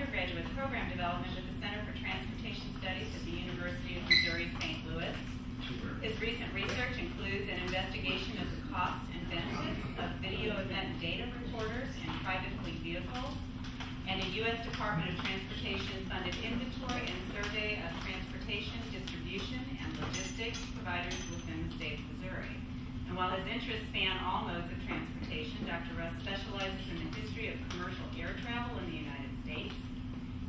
undergraduate program development with the Center for Transportation Studies at the University of Missouri St. Louis. His recent research includes an investigation of the costs and benefits of video event data recorders in private fleet vehicles, and a U.S. Department of Transportation funded inventory and survey of transportation, distribution, and logistics providers within the state of Missouri. And while his interests span all modes of transportation, Dr. Russ specializes in the history of commercial air travel in the United States.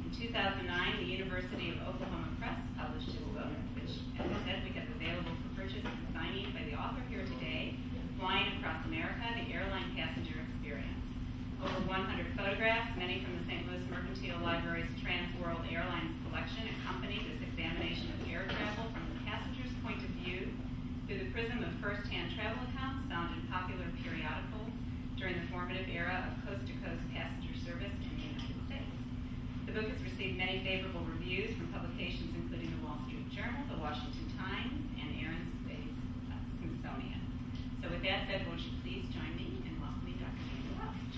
In 2009, the University of Oklahoma Press published his book, which, as I said, we have available for purchase and signing by the author here today, Flying Across America, the Airline Passenger Experience. Over 100 photographs, many from the St. Louis Mercantile Library's Trans-World Airlines collection, accompany this examination of air travel from the passenger's point of view through the prism of first-hand travel accounts found in popular periodicals during the formative era of coast-to-coast passenger service in the United States. The book has received many favorable reviews from publications including the Wall Street Journal, the Washington Times, and Air and Space Smithsonian. So with that said, won't you please join me in welcoming Dr. Daniel Rust.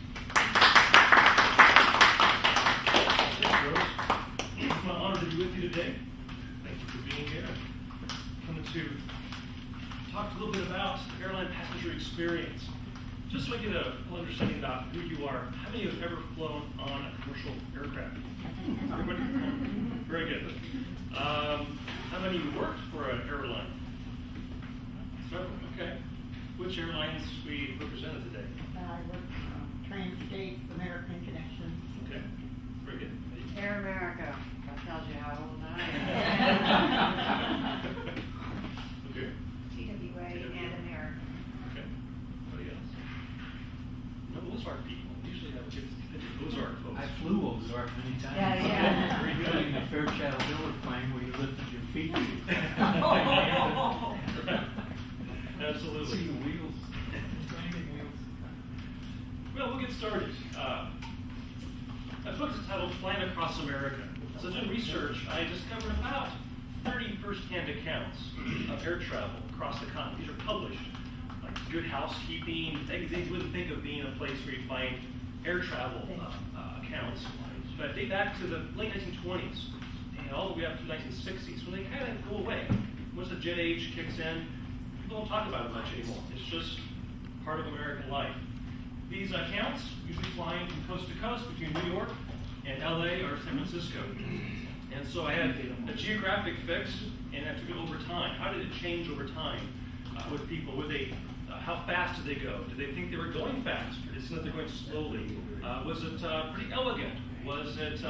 Thanks, Rose. It's my honor to be with you today. Thank you for being here. Coming to talk a little bit about the airline passenger experience. Just so I get a full understanding about who you are. How many have ever flown on a commercial aircraft? Everybody? Very good. How many worked for an airline? Several, okay. Which airlines we represented today? I worked for Transstates, American Connection. Okay, very good. Air America. That tells you how old I am. Okay. TWA and America. Okay. Anybody else? No Ozark people. Usually I would get Ozark folks. I flew Ozark many times. Yeah. Very good. Including the Fairchild Miller plane where you lifted your feet. Absolutely. See the wheels. Training wheels. Well, we'll get started. My book is titled Flying Across America. So doing research, I discovered about 30 first-hand accounts of air travel across the continent. These are published, like Good Housekeeping, things you wouldn't think of being a place where you find air travel accounts. But I date back to the late 1920s and all the way up to the 1960s, when they kind of go away. Once the jet age kicks in, people don't talk about it much anymore. It's just part of American life. These accounts usually flying from coast to coast between New York and LA or San Francisco. And so I had a geographic fix, and I took it over time. How did it change over time with people? Would they, how fast did they go? Did they think they were going fast? Or did they think they're going slowly? Was it pretty elegant? Was it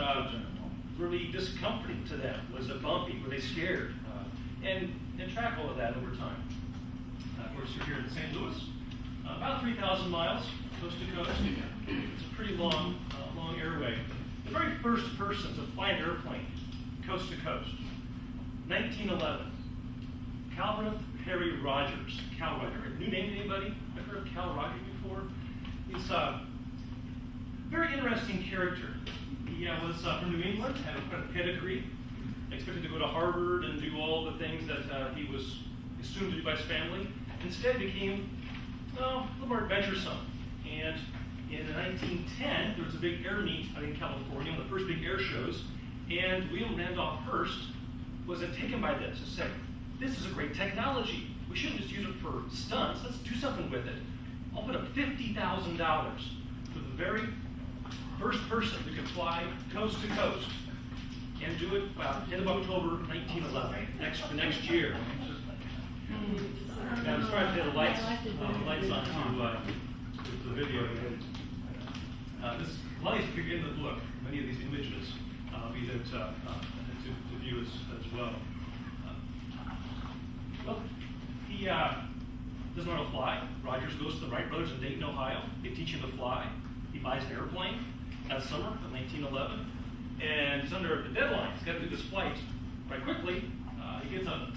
really discomforting to them? Was it bumpy? Were they scared? And track all of that over time. Of course, you're here in St. Louis, about 3,000 miles coast to coast. It's a pretty long airway. The very first person to fly an airplane coast to coast, 1911, Calvin Harry Rogers. Cal Rogers. New name to anybody? Ever heard of Cal Rogers before? He's a very interesting character. He was from New England, had quite a pedigree, expected to go to Harvard and do all the things that he was assumed to do by his family. Instead became a little more adventuresome. And in 1910, there was a big air meet out in California, one of the first big air shows, and William Randolph Hearst was taken by this and said, this is a great technology. We shouldn't just use it for stunts. Let's do something with it. I'll put up $50,000 for the very first person who could fly coast to coast and do it end of October 1911, the next year. Now, I'm sorry to get the lights on to the video. This allows you to figure in the look many of these images, either to view as well. Well, he doesn't know how to fly. Rogers goes to the Wright brothers in Dayton, Ohio. They teach him to fly. He buys an airplane that summer of 1911, and he's under the deadline. He's got to do this flight right quickly,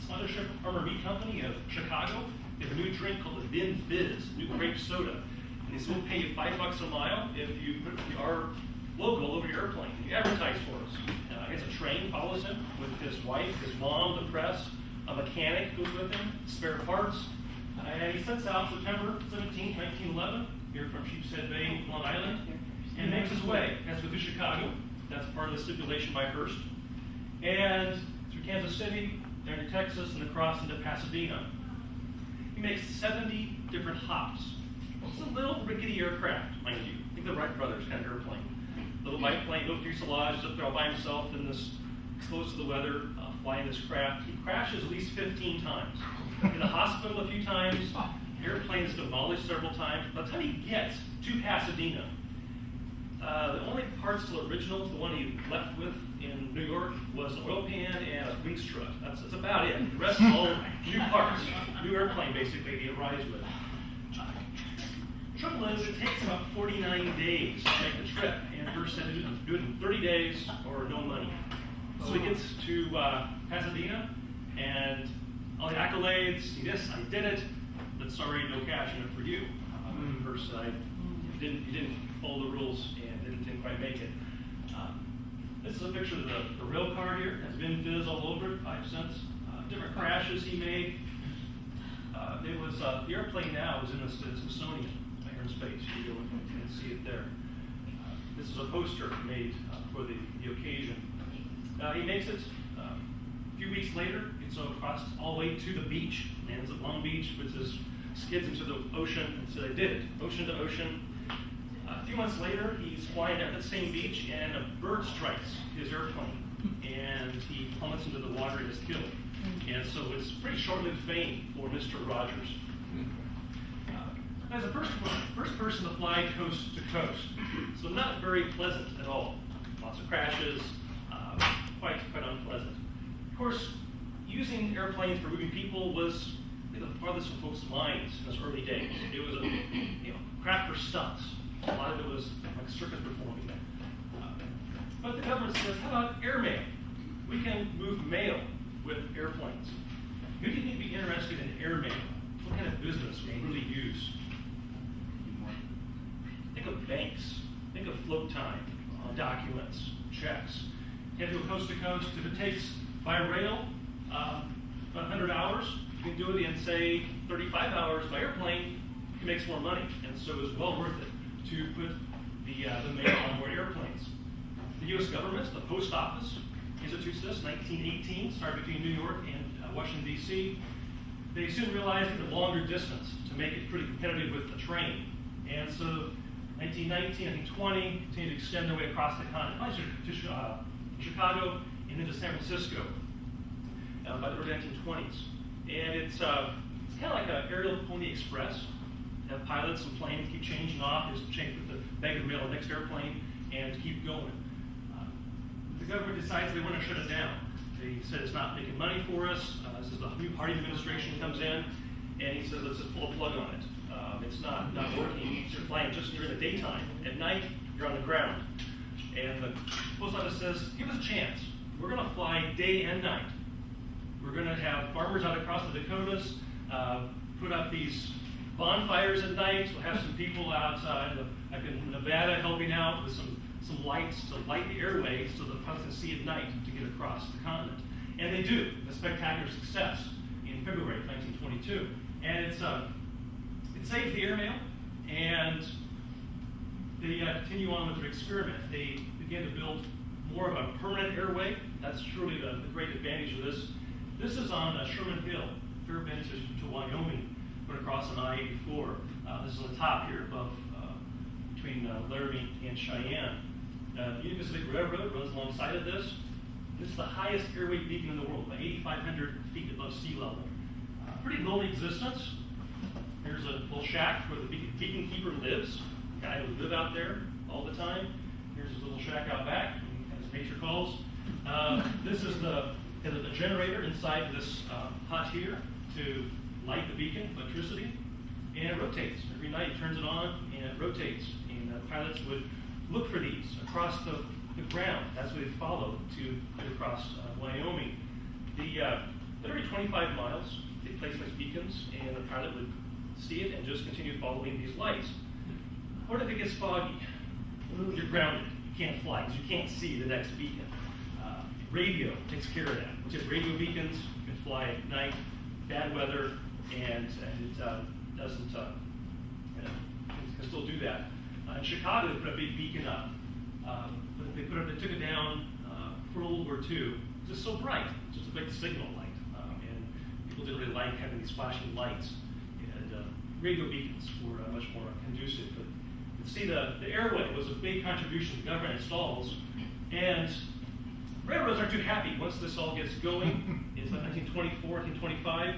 sponsorship Armor Meat Company of Chicago. They have a new drink called the Vin Fizz, new grape soda. And they said, we'll pay you $5 a mile if you put our logo over your airplane. And you advertise for us. It's a train, follows him with his wife, his mom, the press, a mechanic goes with him, spare parts. And he sets out September 17, 1911, here from Sheepshead Bay, Long Island, and makes his way. Has to go through Chicago. That's part of the stipulation by Hearst. And through Kansas City, down to Texas, and across into Pasadena. He makes 70 different hops. It's a little rickety aircraft, mind you. I think the Wright brothers kind of airplane. Little biplane, no fuselage, up there all by himself in this, exposed to the weather, flying this craft. He crashes at least 15 times. In the hospital a few times, airplane is demolished several times. By the time he gets to Pasadena, the only parts still originals, the one he left with in New York, was an oil pan and a wing strut. That's about it. The rest all new parts, new airplane basically he arrives with. Trouble is, it takes about 49 days to make the trip, and Hearst said to do it in 30 days or no money. So he gets to Pasadena, and all the accolades, yes, I did it, but sorry, no cash in it for you. Hearst said, you didn't follow the rules and didn't quite make it. This is a picture of the rail car here. It has Vin Fizz all over it, 5 cents. Different crashes he made. It was the airplane now is in the Smithsonian. Here in space, you go and see it there. This is a poster made for the occasion. He makes it a few weeks later. It's across all the way to the beach, lands at Long Beach, which is skids into the ocean. And so they did it, ocean to ocean. A few months later, he's flying at that same beach, and a bird strikes his airplane, and he plummets into the water and is killed. And so it's pretty short-lived fame for Mr. Rogers. As the first person to fly coast to coast, so not very pleasant at all. Lots of crashes, quite unpleasant. Of course, using airplanes for moving people was the farthest from folks' minds in those early days. It was a craft for stunts. A lot of it was like circus performing. But the government says, how about airmail? We can move mail with airplanes. Who do you think would be interested in airmail? What kind of business would really use? Think of banks. Think of float time, documents, checks. You have to go coast to coast. If it takes by rail about 100 hours, you can do it in, say, 35 hours by airplane. You can make some more money. And so it's well worth it to put the mail on board airplanes. The U.S. government, the post office, institutes this 1918, started between New York and Washington, D.C. They soon realized that the longer distance to make it pretty competitive with the train. And so 1919, I think 20, continued to extend their way across the continent, to Chicago and into San Francisco by the early 1920s. And it's kind of like an aerial Pony Express. Have pilots and planes keep changing off, just change with the bag of mail on the next airplane and keep going. The government decides they want to shut it down. They said it's not making money for us. This is the new Harding administration comes in, and he says let's just pull a plug on it. It's not working. You're flying just during the daytime. At night, you're on the ground. And the post office says, give us a chance. We're going to fly day and night. We're going to have farmers out across the Dakotas put up these bonfires at night. We'll have some people out like in Nevada helping out with some lights to light the airways so the pilots can see at night to get across the continent. And they do. A spectacular success in February of 1922. And it saved the airmail, and they continue on with their experiment. They began to build more of a permanent airway. That's truly the great advantage of this. This is on Sherman Hill, Fairbanks to Wyoming, went across on I-84. This is on the top here above, between Laramie and Cheyenne. The Union Pacific Railroad runs alongside of this. This is the highest airway beacon in the world, about 8,500 feet above sea level. Pretty lonely existence. Here's a little shack where the beacon keeper lives. The guy who live out there all the time. Here's his little shack out back, as nature calls. This is the generator inside this hut here to light the beacon, electricity, and it rotates. Every night it turns it on and it rotates. And pilots would look for these across the ground. That's what they follow to get across Wyoming. The February 25 miles, they placed these beacons, and the pilot would see it and just continue following these lights. What if it gets foggy? You're grounded. You can't fly because you can't see the next beacon. Radio takes care of that. We have radio beacons. You can fly at night, bad weather, and it doesn't. Can still do that. In Chicago, they put a big beacon up, but they took it down for World War II. It's just so bright. It's just a big signal light, and people didn't really like having these flashing lights. And radio beacons were much more conducive. But see, the airway was a big contribution the government installs, and railroads aren't too happy once this all gets going. It's like 1924, 1925,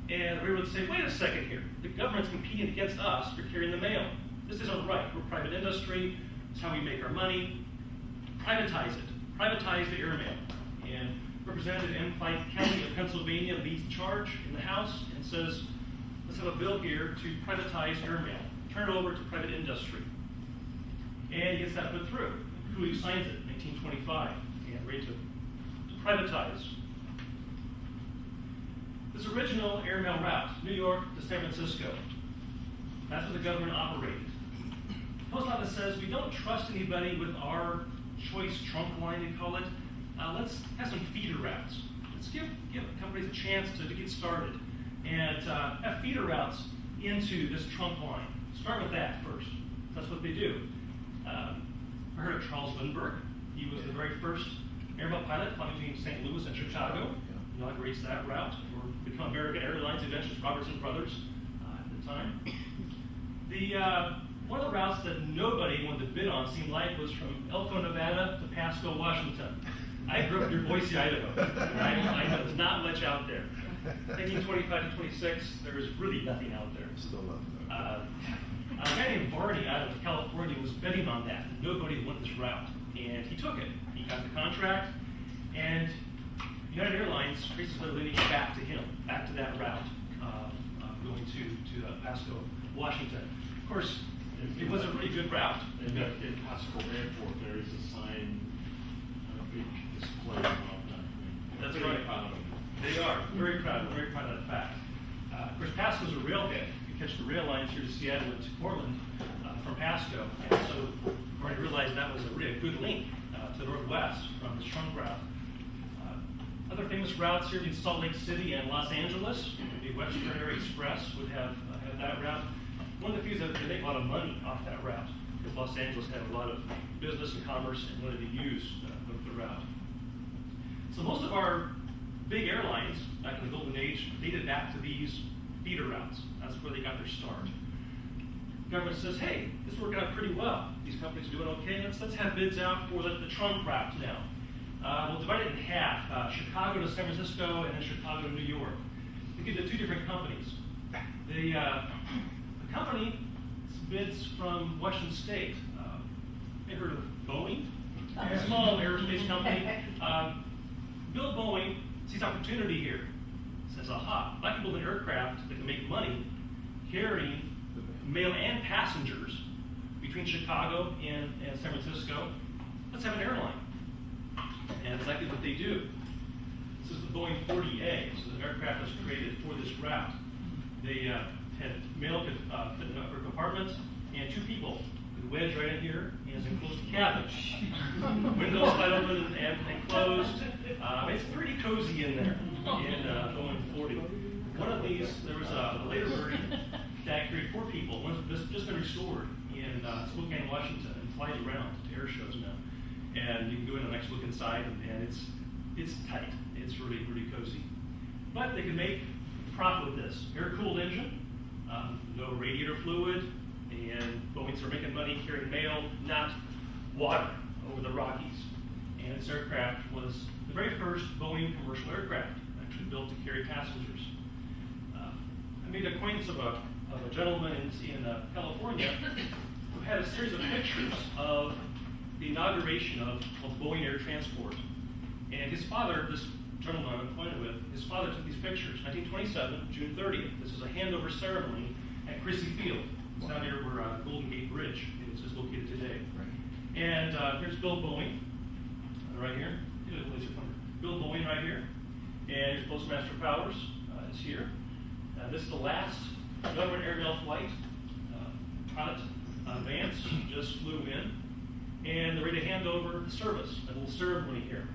and the railroads say, wait a second here. The government's competing against us for carrying the mail. This isn't right. We're private industry. It's how we make our money. Privatize it. Privatize the airmail. And Representative M. Clyde County of Pennsylvania leads the charge in the House and says, let's have a bill here to privatize airmail. Turn it over to private industry. And he gets that put through. Who signs it? 1925. And ready to privatize. This original airmail route, New York to San Francisco, that's what the government operated. The post office says we don't trust anybody with our choice trunk line, they call it. Let's have some feeder routes. Let's give companies a chance to get started and have feeder routes into this trunk line. Start with that first. That's what they do. I heard of Charles Lindbergh. He was the very first airmail pilot flying between St. Louis and Chicago. Inaugurates that route or become American Airlines eventually, Robertson Brothers at the time. One of the routes that nobody wanted to bid on seemed like was from Elko, Nevada to Pasco, Washington. I grew up near Boise, Idaho. I know there's not much out there. 1925 to 26, there was really nothing out there. Still nothing. A guy named Varney out of California was betting on that. Nobody wanted this route, and he took it. He got the contract, and United Airlines basically leading back to him, back to that route, going to Pasco, Washington. Of course, it was a really good route. And at Pasco Airport, there is a sign, a big display about that. That's Very right. proud of it. They are very proud of that fact. Of course, Pasco's a railhead. You catch the rail lines here to Seattle and to Portland from Pasco, and so we're going to realize that was a really good link to the northwest from the trunk route. Other famous routes here in Salt Lake City and Los Angeles. The Western Area Express would have that route. One of the few that make a lot of money off that route, because Los Angeles had a lot of business and commerce and wanted to use the route. So most of our big airlines back in the Golden Age dated back to these feeder routes. That's where they got their start. The government says, hey, this is working out pretty well. These companies are doing okay. Let's have bids out for the trunk route now. We'll divide it in half, Chicago to San Francisco and then Chicago to New York. We give it to two different companies. The company bids from Washington State. You heard of Boeing? A small aerospace company. Bill Boeing sees opportunity here. Says, aha, if I can build an aircraft that can make money carrying mail and passengers between Chicago and San Francisco, let's have an airline. And exactly what they do. This is the Boeing 40A. This is an aircraft that was created for this route. They had mail could fit in the upper compartment, and two people could wedge right in here and enclose the cabin. Windows slide open and closed. It's pretty cozy in there in Boeing 40. One of these, there was a later version that carried 4 people. One's just been restored in Spokane, Washington, and flies around to air shows now. And you can go in and actually look inside, and it's tight. It's really, really cozy. But they can make profit with this. Air-cooled engine, no radiator fluid, and Boeing's are making money carrying mail, not water, over the Rockies. And this aircraft was the very first Boeing commercial aircraft actually built to carry passengers. I made the acquaintance of a gentleman in California who had a series of pictures of the inauguration of Boeing Air Transport. And his father, this gentleman I'm acquainted with, his father took these pictures, 1927, June 30th. This is a handover ceremony at Crissy Field. It's down near where Golden Gate Bridge is located today. Right. And here's Bill Boeing, right here. Bill Boeing right here. And here's Postmaster Powers is here. This is the last government airmail flight. Pilot Vance just flew in, and they're ready to hand over the service, a little ceremony here.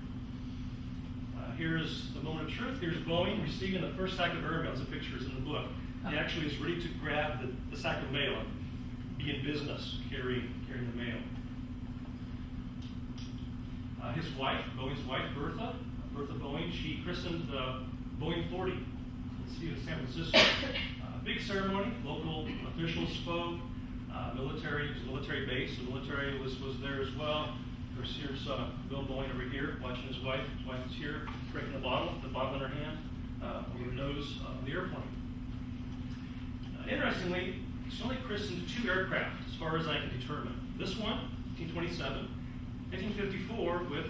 Here's the moment of truth. Here's Boeing receiving the first sack of airmail. The pictures in the book. He actually is ready to grab the sack of mail and be in business carrying the mail. His wife, Boeing's wife, Bertha Boeing, she christened the Boeing 40 in the city of San Francisco. Big ceremony, local officials spoke, military, it was a military base, the military was there as well. Of course, here's Bill Boeing over here, watching his wife. His wife is here, breaking the bottle in her hand, over the nose of the airplane. Interestingly, she only christened 2 aircraft, as far as I can determine. This one, 1927, 1954, with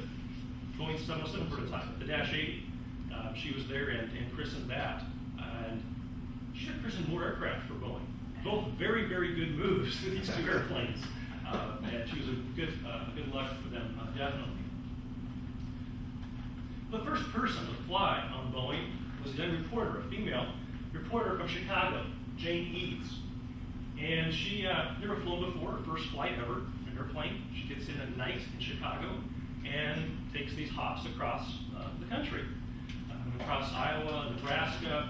Boeing 707 prototype, the Dash 80. She was there and christened that. And she should have christened more aircraft for Boeing. Both very, very good moves with these 2 airplanes. And she was a good luck for them, definitely. The first person to fly on Boeing was a young reporter, a female reporter from Chicago, Jane Eads. And she never flown before, her first flight ever, an airplane. She gets in at night in Chicago and takes these hops across the country, across Iowa, Nebraska.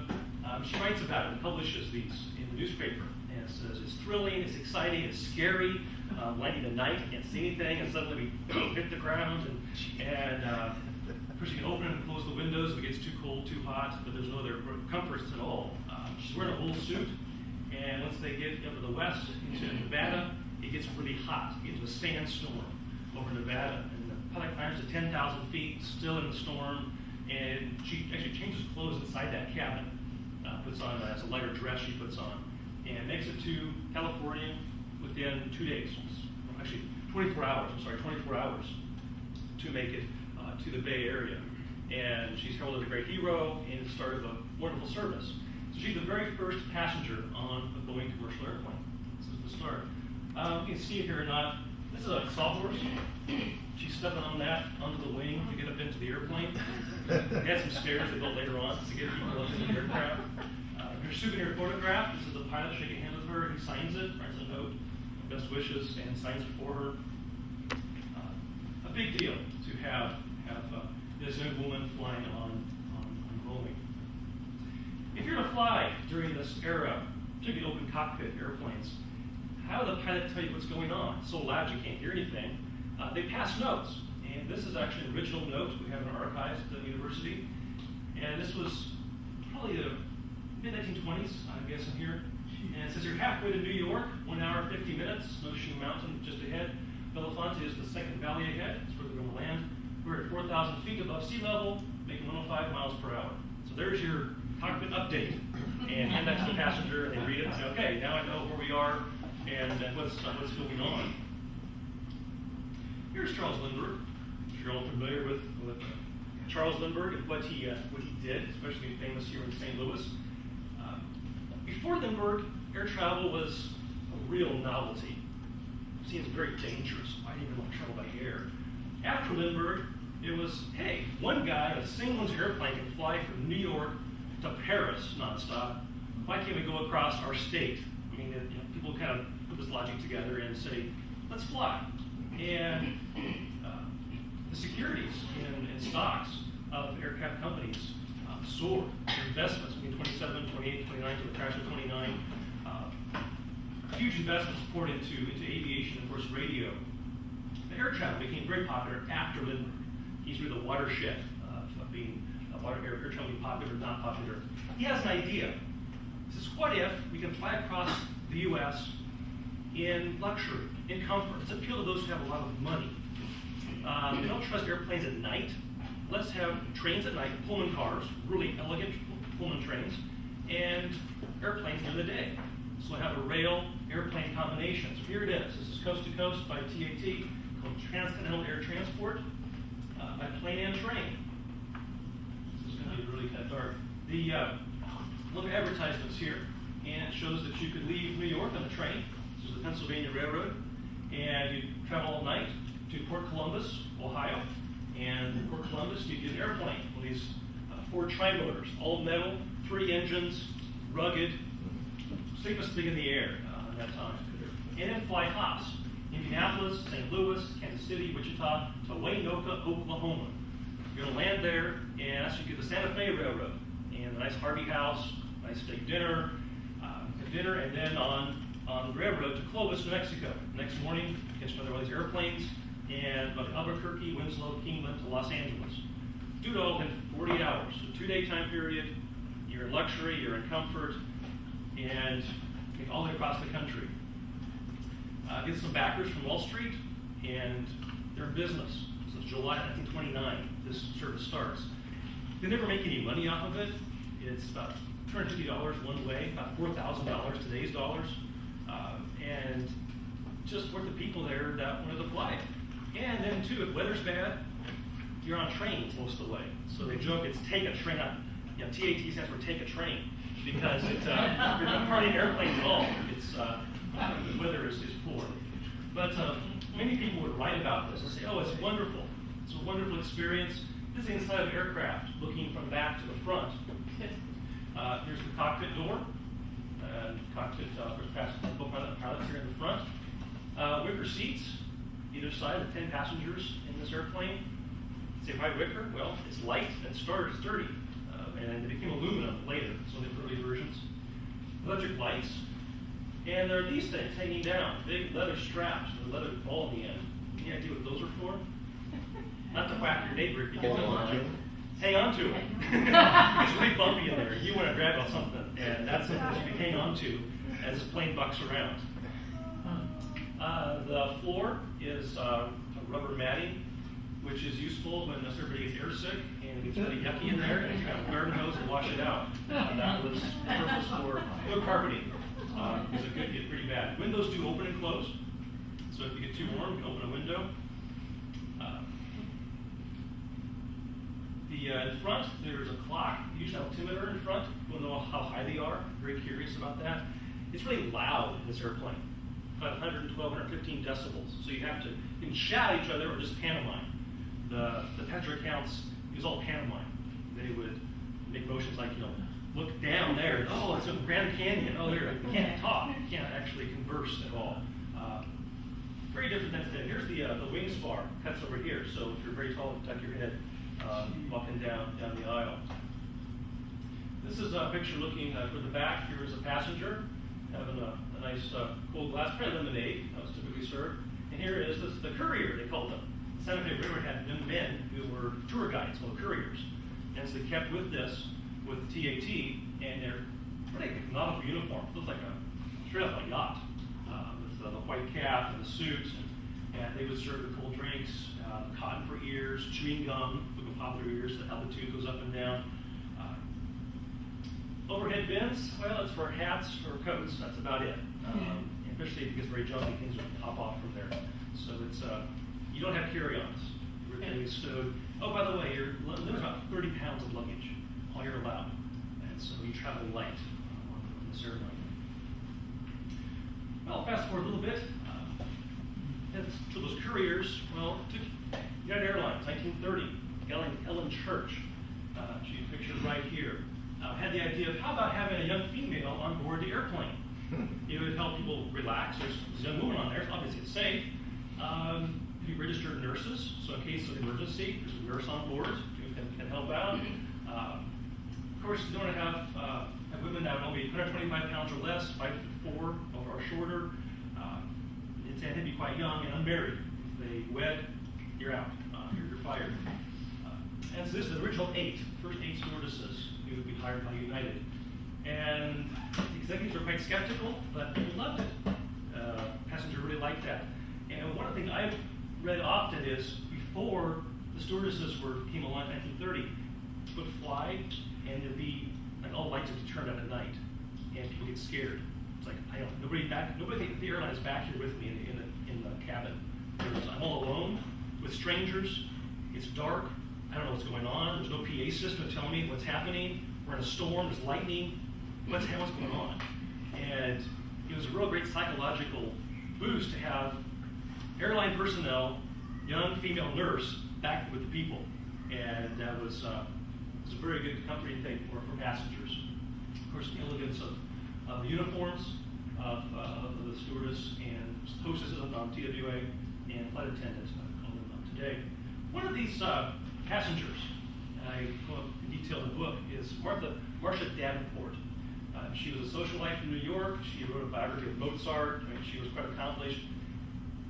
She writes about it and publishes these in the newspaper. And it says it's thrilling, it's exciting, it's scary. Landing at night, you can't see anything, and suddenly we hit the ground. And of course, you can open and close the windows if it gets too cold, too hot, but there's no other comforts at all. She's wearing a wool suit, and once they get up to the west into Nevada, it gets really hot. You get to a sandstorm over Nevada, and the pilot climbs to 10,000 feet, still in the storm, and she actually changes clothes inside that cabin, puts on it's a lighter dress she puts on, and makes it to California within 2 days. Actually, 24 hours. 24 hours to make it to the Bay Area, and she's heralded as a great hero and started a wonderful service. So she's the very first passenger on a Boeing commercial airplane. This is the start. You can see it here or not. This is a sawhorse. She's stepping on that onto the wing to get up into the airplane. They had some stairs they built later on to get people up into the aircraft. Her souvenir photograph. This is the pilot shaking hands with her. He signs it, writes a note, best wishes, and signs it for her. A big deal to have this young woman flying on Boeing. If you're to fly during this era, particularly open cockpit airplanes, how do the pilot tell you what's going on? It's so loud you can't hear anything. They pass notes, and this is actually an original note we have in our archives at the university. And this was probably the mid-1920s, I'm guessing here. And it says you're halfway to New York, 1 hour, 50 minutes, Snowshoe Mountain just ahead. Belafonte is the second valley ahead, that's where they're going to land. We're at 4,000 feet above sea level, making 105 miles per hour. So there's your cockpit update. And hand that to the passenger, and they read it and say, okay, now I know where we are and what's going on. Here's Charles Lindbergh. You're all familiar with Charles Lindbergh and what he did, especially famous here in St. Louis. Before Lindbergh, air travel was a real novelty. It seems very dangerous. Why do you even want to travel by air? After Lindbergh, it was, hey, one guy, a single-engine airplane can fly from New York to Paris nonstop. Why can't we go across our state? I mean, people kind of put this logic together and say, let's fly. And the securities and stocks of aircraft companies soared. Their investments between 27, 28, 29 to the crash of 29. Huge investments poured into aviation, of course, radio. The air travel became very popular after Lindbergh. He's really the watershed of being air travel being popular or not popular. He has an idea. He says, what if we can fly across the U.S. in luxury, in comfort? It's appeal to those who have a lot of money. They don't trust airplanes at night. Let's have trains at night, Pullman cars, really elegant Pullman trains, and airplanes during the day. So I have a rail-airplane combination. So here it is. This is coast to coast by TAT, called Transcontinental Air Transport, by plane and train. This is going to be really kind of dark. The look at advertisements here, and it shows that you could leave New York on the train. This is the Pennsylvania Railroad, and you travel all night to Port Columbus, Ohio. And in Port Columbus, you get an airplane, one of these 4 trimotors, all metal, 3 engines, rugged, safest thing in the air at that time. And then fly hops, Indianapolis, St. Louis, Kansas City, Wichita, to Waynoka, Oklahoma. You're going to land there, and that's you get the Santa Fe Railroad, and a nice Harvey house, nice steak dinner, and then on the railroad to Clovis, New Mexico. Next morning, catch another one of these airplanes, and go to Albuquerque, Winslow, Kingman to Los Angeles. Do it all in 48 hours, a 2-day time period. You're in luxury, you're in comfort, and take all the way across the country. Get some backers from Wall Street, and they're in business. So it's July 1929, this service starts. They never make any money off of it. It's about $250 one way, about $4,000 today's dollars, and just worth the people there that wanted to fly it. And then too, if weather's bad, you're on trains most of the way. So they joke it's take a train. TAT stands for take a train, because it's you're not hardly airplanes at all. It's the weather is poor. But many people would write about this and say, oh, it's wonderful. It's a wonderful experience. This is inside of aircraft, looking from back to the front. Here's the cockpit door. Cockpit, pilots here in the front. Wicker seats, either side of 10 passengers in this airplane. Say, why wicker? Well, it's light and sturdy. And it became aluminum later, so the early versions. Electric lights. And there are these things hanging down, big leather straps with a leather ball in the end. Any idea what those are for? Not to whack your neighbor if you get them. Hang on to it. It's really bumpy in there. You want to grab on something, and that's something that you can hang on to as this plane bucks around. The floor is a rubber matting, which is useful when everybody gets air sick and it gets really yucky in there, and you got a garden hose and wash it out. That was the purpose for wood carpeting, because it could get pretty bad. Windows do open and close, so if you get too warm, you can open a window. In front, there's a clock. You usually have a altimeter in front. You'll know how high they are. Very curious about that. It's really loud in this airplane, about 112, 115 decibels. So you can shout at each other or just pantomime. The passenger counts, it was all pantomime. They would make motions like, look down there. Oh, it's a Grand Canyon. Oh, there, you can't talk. You can't actually converse at all. Very different than today. Here's the wing spar. Cuts over here. So if you're very tall, tuck your head walking down the aisle. This is a picture looking for the back. Here is a passenger having a nice cold glass, probably lemonade, that was typically served. And here is the courier, they called them. Santa Fe Railroad had men who were tour guides, called couriers. And so they kept with this, with TAT, and they're pretty nautical uniform. It looks like straight off a yacht, with the white cap and the suits. And they would serve the cold drinks, cotton for ears, chewing gum, would go pop their ears, the altitude goes up and down. Overhead bins, well, it's for hats or coats, that's about it. Especially if it gets very jumpy, things will pop off from there. So it's, you don't have carry-ons. Everything is stowed. Oh, by the way, there's about 30 pounds of luggage, all you're allowed. And so you travel light on this airline. Well, fast forward a little bit. To those couriers, well, United Airlines, 1930, Ellen Church, she's pictured right here, had the idea of how about having a young female on board the airplane? It would help people relax. There's a young woman on there, obviously it's safe. Be registered nurses, so in case of emergency, there's a nurse on board who can help out. Of course, you don't want to have women that would only be 125 pounds or less, 5'4" or shorter. It had to be quite young and unmarried. If they wed, you're out. You're fired. And so this is the original first eight stewardesses who would be hired by United. And the executives were quite skeptical, but they loved it. Passengers really liked that. And one of the things I've read often is before the stewardesses came along in 1930, would fly and there'd be like all lights would be turned on at night, and people get scared. It's like nobody at the airline is back here with me in the cabin. I'm all alone with strangers. It's dark. I don't know what's going on. There's no PA system to tell me what's happening. We're in a storm. There's lightning. What's going on? And it was a real great psychological boost to have airline personnel, young female nurse, back with the people, and that was It's a very good comforting thing for passengers. Of course, the elegance of the uniforms of the stewardess and hostesses on TWA and flight attendants, I call them today. One of these passengers, and I go up in detail in the book, is Marcia Davenport. She was a socialite from New York. She wrote a biography of Mozart. I mean, she was quite accomplished.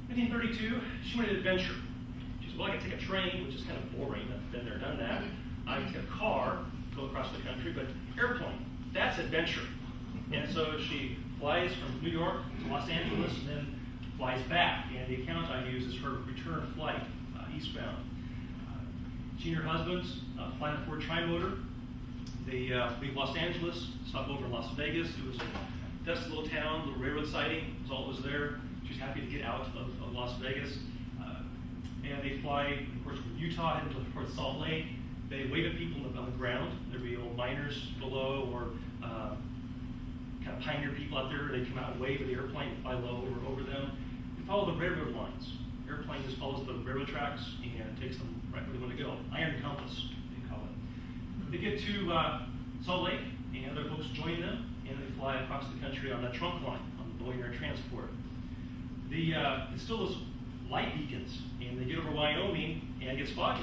1932, she wanted adventure. She said, well, I can take a train, which is kind of boring. I've been there, done that. I can take a car, go across the country, but airplane, that's adventure. And so she flies from New York to Los Angeles and then flies back. And the account I use is her return flight eastbound. She and her husband flying a Ford Trimotor. They leave Los Angeles, stop over in Las Vegas. It was a dusty little town, little railroad siding, was all that was there. She's happy to get out of Las Vegas. And they fly, of course, from Utah into towards Salt Lake. They wave at people on the ground. There'd be old miners below or kind of pioneer people out there. They come out and wave at the airplane, fly low over them. They follow the railroad lines. Airplane just follows the railroad tracks and takes them right where they want to go. Iron compass, they call it. They get to Salt Lake, and other folks join them, and they fly across the country on that trunk line on the Lindbergh Air Transport. It's still those light beacons, and they get over Wyoming and get spotty.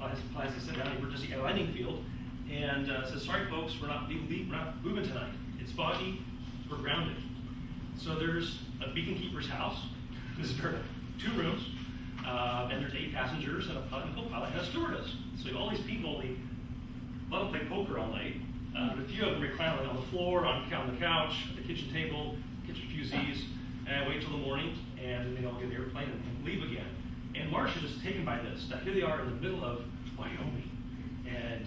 As I said, down we're just at a landing field, and says, sorry folks, we're not moving tonight. It's foggy, we're grounded. So there's a beacon keeper's house. This is 2 rooms, and there's 8 passengers and a co-pilot and a stewardess. So all these people, they love to play poker all night. A few of them recline on the floor, on the couch, at the kitchen table, catch a few Z's, and wait till the morning, and then they all get in the airplane and leave again. And Marcia's just taken by this. Now here they are in the middle of Wyoming, and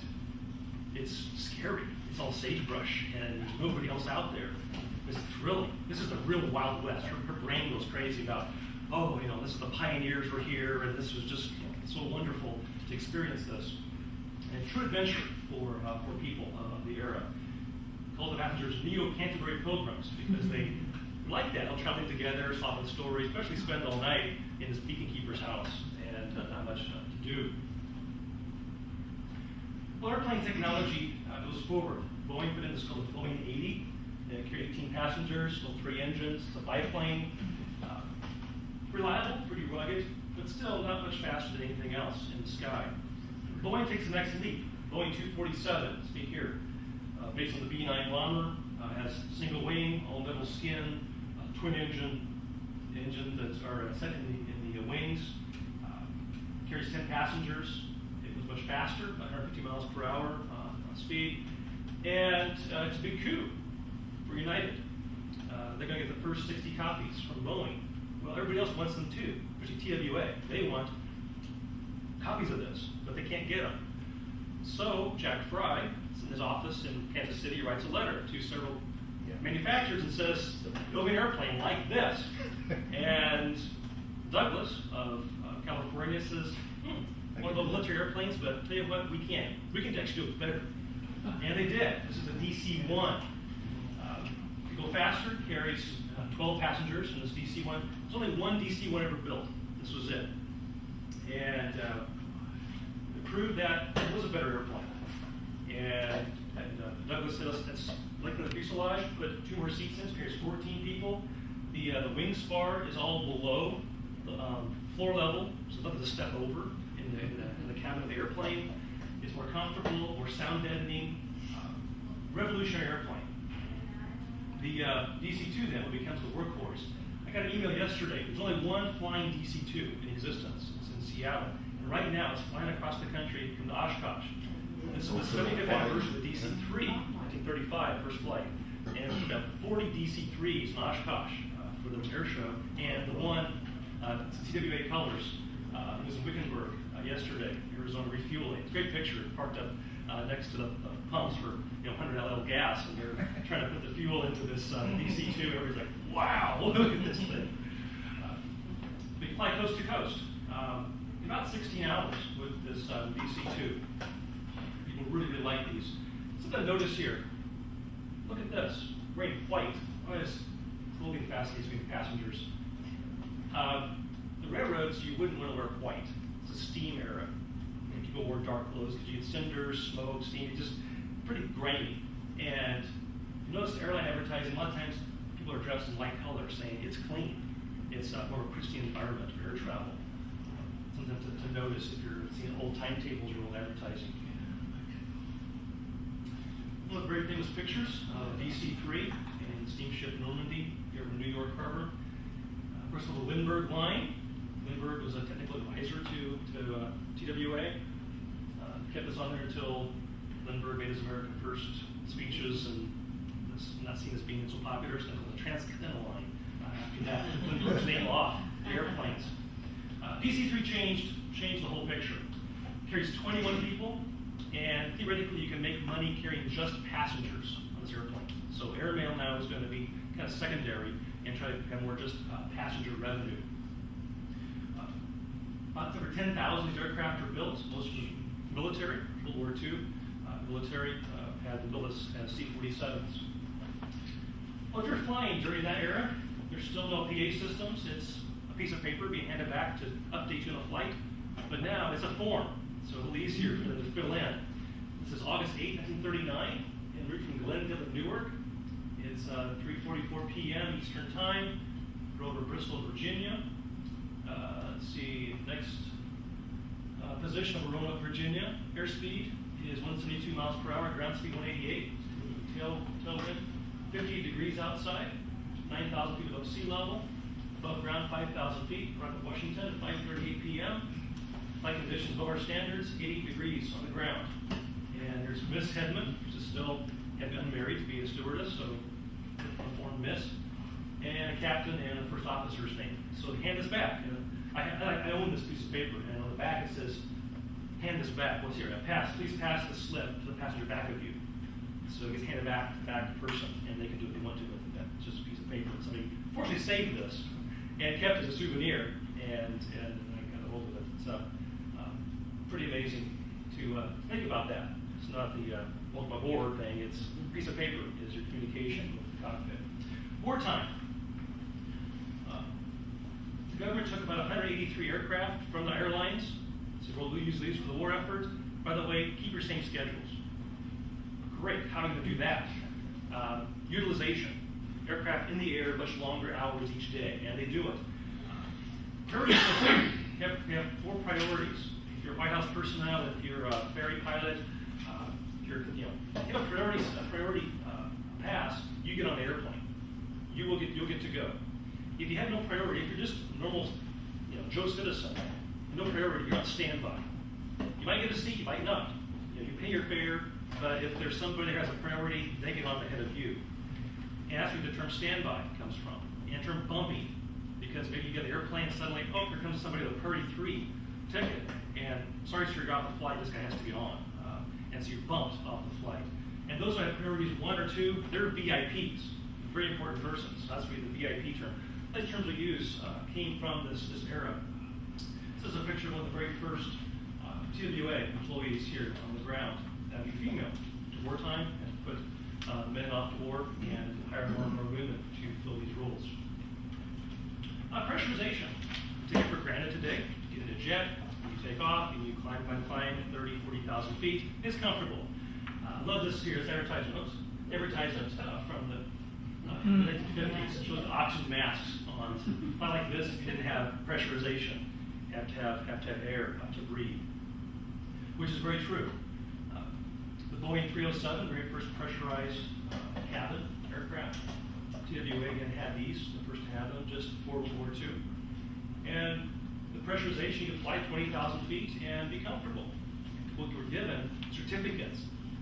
it's scary. It's all sagebrush, and there's nobody else out there. It's thrilling. This is the real Wild West. Her brain goes crazy about, oh, this is the pioneers were here, and this was just so wonderful to experience this. And true adventure for people of the era. Call the passengers Neo-Canterbury Pilgrims, because they like that. They'll travel together, swapping stories, especially spend all night in this beacon keeper's house, and not much to do. Well, airplane technology goes forward. Boeing put in this called the Boeing 80. It carried 18 passengers, still 3 engines. It's a biplane. Reliable, pretty rugged, but still not much faster than anything else in the sky. Boeing takes the next leap. Boeing 247, see here, based on the B-9 bomber, has single wing, all metal skin, twin engine that are set in the wings. Carries 10 passengers. It was much faster, about 150 miles per hour on speed. And it's a big coup for United. They're going to get the first 60 copies from Boeing. Well, everybody else wants them too, especially TWA. They want copies of this, but they can't get them. So Jack Fry is in his office in Kansas City, writes a letter to several manufacturers and says, build an airplane like this. And Douglas of California says, one of the military airplanes, but tell you what, we can actually do it better. And they did. This is a DC-1. To go faster, carries 12 passengers in this DC-1. There's only one DC-1 ever built. This was it. And it proved that it was a better airplane. And Douglas said, let's lengthen the fuselage, put 2 more seats in, so carries 14 people. The wing spar is all below the floor level, so nothing to step over in the cabin of the airplane. It's more comfortable, more sound deadening. Revolutionary airplane. The DC-2 then becomes the workhorse. I got an email yesterday. There's only one flying DC-2 in existence. It's in Seattle. And right now it's flying across the country from the Oshkosh. This is the 75th anniversary of the DC-3, 1935, first flight. And we've got 40 DC-3s in Oshkosh for the air show. And the one, TWA colors, was in Wickenburg yesterday, Arizona refueling. It's a great picture, parked up next to the pumps for 100 LL gas, and they're trying to put the fuel into this DC-2. Everybody's like, wow, look at this thing. We fly coast to coast. About 16 hours with this DC-2. People really, really like these. Something to notice here. Look at this. Great white. Oh, it's clothing fascinates me, passengers. The railroads, you wouldn't want to wear white. It's a steam era. If you people wore dark clothes because you get cinders, smoke, steam, just pretty grainy. And you notice the airline advertising, a lot of times people are dressed in light color saying it's clean. It's more of a pristine environment for air travel. Something to notice if you're seeing old timetables or old advertising. One of the very famous pictures of DC-3 and steamship Normandy here in New York Harbor. Of course, the Lindbergh line. Lindbergh was a technical advisor to TWA. Kept us on there until Lindbergh made his America First speeches, and it's not seen as being so popular. So the Transcontinental line. After that, Lindbergh's name off the airplanes. DC-3 changed the whole picture. Carries 21 people, and theoretically you can make money carrying just passengers on this airplane. So airmail now is going to be kind of secondary and try to have more just passenger revenue. About over 10,000 of these aircraft are built, most of them military, World War II. Military had them built as C-47s. Well, if you're flying during that era, there's still no PA systems. It's a piece of paper being handed back to update you on a flight. But now it's a form, so a little easier for them to fill in. This is August 8, 1939, en route from Glendale to Newark. It's 3:44 p.m. Eastern Time. We're over Bristol, Virginia. Let's see, next position of Roanoke, Virginia. Airspeed is 172 miles per hour, ground speed 188. Tailwind, 58 degrees outside, 9,000 feet above sea level. Above ground, 5,000 feet. We're at Washington at 5:38 p.m. Flight conditions above our standards, 80 degrees on the ground. And there's Miss Hedman, who's still had been married to be a stewardess, so uniform Miss, and a captain and a first officer's name. So they hand this back. And I own this piece of paper, and on the back it says, hand this back. What's here? Please pass the slip to the passenger back of you. So it gets handed back to the person, and they can do what they want to with it. It's just a piece of paper. Somebody fortunately saved this and kept it as a souvenir, and I got a hold of it. So pretty amazing to think about that. It's not the welcome aboard thing. It's a piece of paper is your communication with the cockpit. Wartime. The government took about 183 aircraft from the airlines. So we'll use these for the war effort. By the way, keep your same schedules. Great. How are we going to do that? Utilization. Aircraft in the air much longer hours each day, and they do it. Priority system. We have 4 priorities. If you're White House personnel, if you're a ferry pilot, if you're, you have a priority pass, you get on the airplane. You'll get to go. If you have no priority, if you're just a normal, Joe citizen, no priority, you're on standby. You might get a seat, you might not. You pay your fare, but if there's somebody who has a priority, they get on ahead of you. And that's where the term standby comes from. And the term bumping, because maybe you get the airplane and suddenly, oh, here comes somebody with a priority 3 ticket. And sorry, sir, you're off the flight, this guy has to be on. And so you're bumped off the flight. And those who have priorities 1 or 2, they're VIPs, very important persons. That's really the VIP term. These terms we use came from this era. This is a picture of one of the very first TWA employees here on the ground. That would be female. To wartime, and to put men off to war and hire more and more women to fill these roles. Pressurization. We take it for granted today. You get in a jet, you take off, and you climb 30, 40,000 feet. It's comfortable. I love this here. It's advertisement from the 1950s. It shows the oxygen masks on. Not like this. You didn't have pressurization. You have to have air to breathe, which is very true. The Boeing 307, very first pressurized cabin aircraft. TWA again had these, the first to have them just before World War II. And the pressurization, you could fly 20,000 feet and be comfortable. People were given certificates.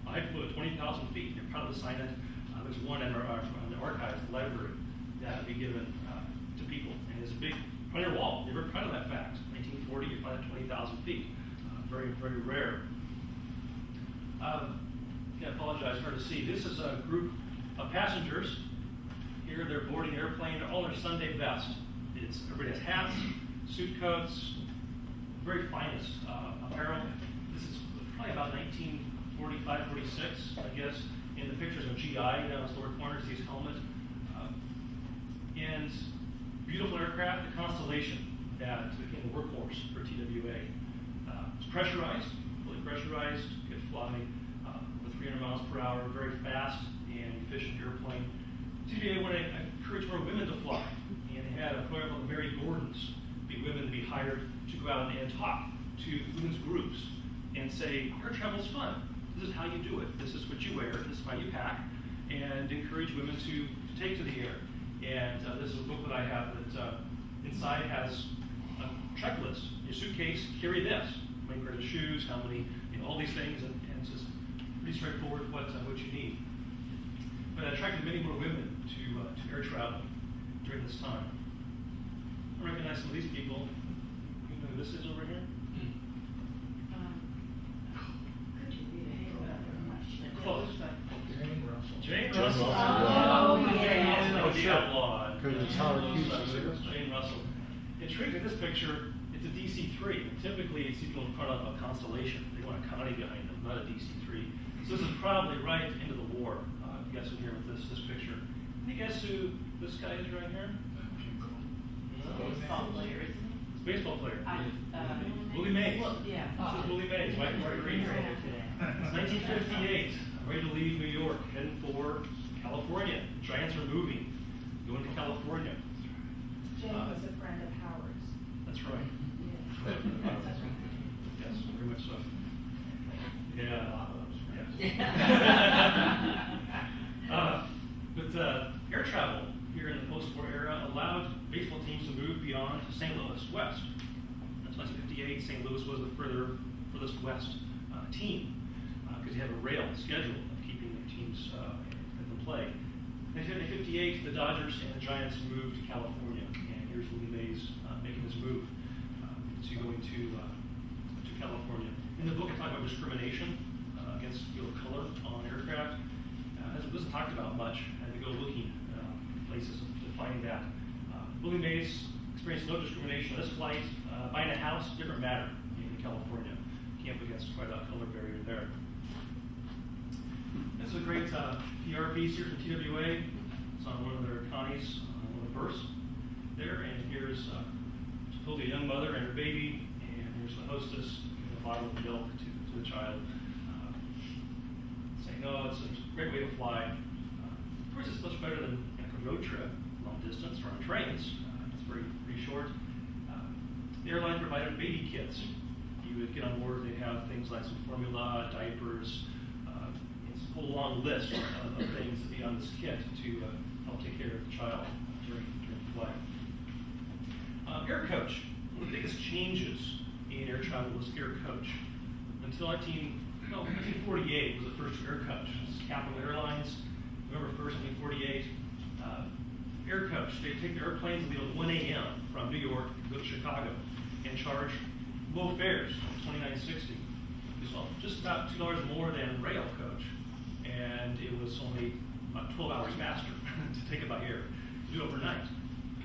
I flew at 20,000 feet. They're proud to sign it. There's one in the archives, the library, that would be given to people. And it's a big, on your wall. They were proud of that fact. 1940, you fly at 20,000 feet. Very, very rare. I apologize, hard to see. This is a group of passengers. Here they're boarding the airplane. They're all in their Sunday best. Everybody has hats, suit coats, very finest apparel. This is probably about 1945, 46, I guess. In the pictures of GI, down in his lower corner, sees his helmet. And beautiful aircraft, the Constellation, that became the workhorse for TWA. It's pressurized, pressurized, could fly with 300 miles per hour, very fast and efficient airplane. TBA wanted to encourage more women to fly, and had a program called the Mary Gordons, be women to be hired to go out and talk to women's groups and say, air travel's fun. This is how you do it. This is what you wear. This is how you pack, and encourage women to take to the air. And this is a book that I have that inside has a checklist. Your suitcase, carry this. How many pairs of shoes, how many, all these things, and it's just pretty straightforward what you need. But it attracted many more women to air travel during this time. I recognize some of these people. You know who this is over here? Could you read ahead? Close. Jane Russell. Jane Jane Russell. Russell. Oh, yeah. Oh, the Sure. outlaw. Because it's Howard Hughes. Jane Russell. Intrigued in this picture, it's a DC-3. Typically, you see people in front of a Constellation. They want a Connie behind them, not a DC-3. So this is probably right into the war. You guys in here with this picture. Can you guess who this guy is right here? Baseball player, isn't It's a baseball player. it? Willie Mays. Well, yeah. This is Willie Mays, right? It's 1958. Ready to leave New York, heading for California. Giants are moving, going to California. Jane was a friend of Howard's. That's right. Yes, very much so. Yeah. But air travel here in the post-war era allowed baseball teams to move beyond St. Louis west. That's 1958. St. Louis was the furthest west team because you have a rail schedule of keeping the teams in play. In 1958, the Dodgers and the Giants moved to California, and here's Willie Mays making this move to going to California. In the book, I talk about discrimination against people of color on aircraft. It wasn't talked about much. I had to go looking places to find that. Willie Mays experienced no discrimination on this flight. Buying a house, different matter in California. Can't against quite a color barrier there. This is a great PR piece here from TWA. It's on one of their Connies, one of the berths there. And here's supposedly a young mother and her baby. And here's the hostess giving a bottle of milk to the child. Saying, oh, it's a great way to fly. Of course, it's much better than a road trip, long distance, or on trains. It's pretty short. The airline provided baby kits. You would get on board, they'd have things like some formula, diapers, it's a whole long list of things to be on this kit to help take care of the child during flight. Air coach. One of the biggest changes in air travel was air coach. Until 1948 was the first air coach. This is Capital Airlines. November 1st, 1948. Air coach. They'd take the airplanes and leave at 1 a.m. from New York to go to Chicago and charge low fares, $29.60. So just about $2 more than rail coach. And it was only about 12 hours faster to take it by air, to do overnight.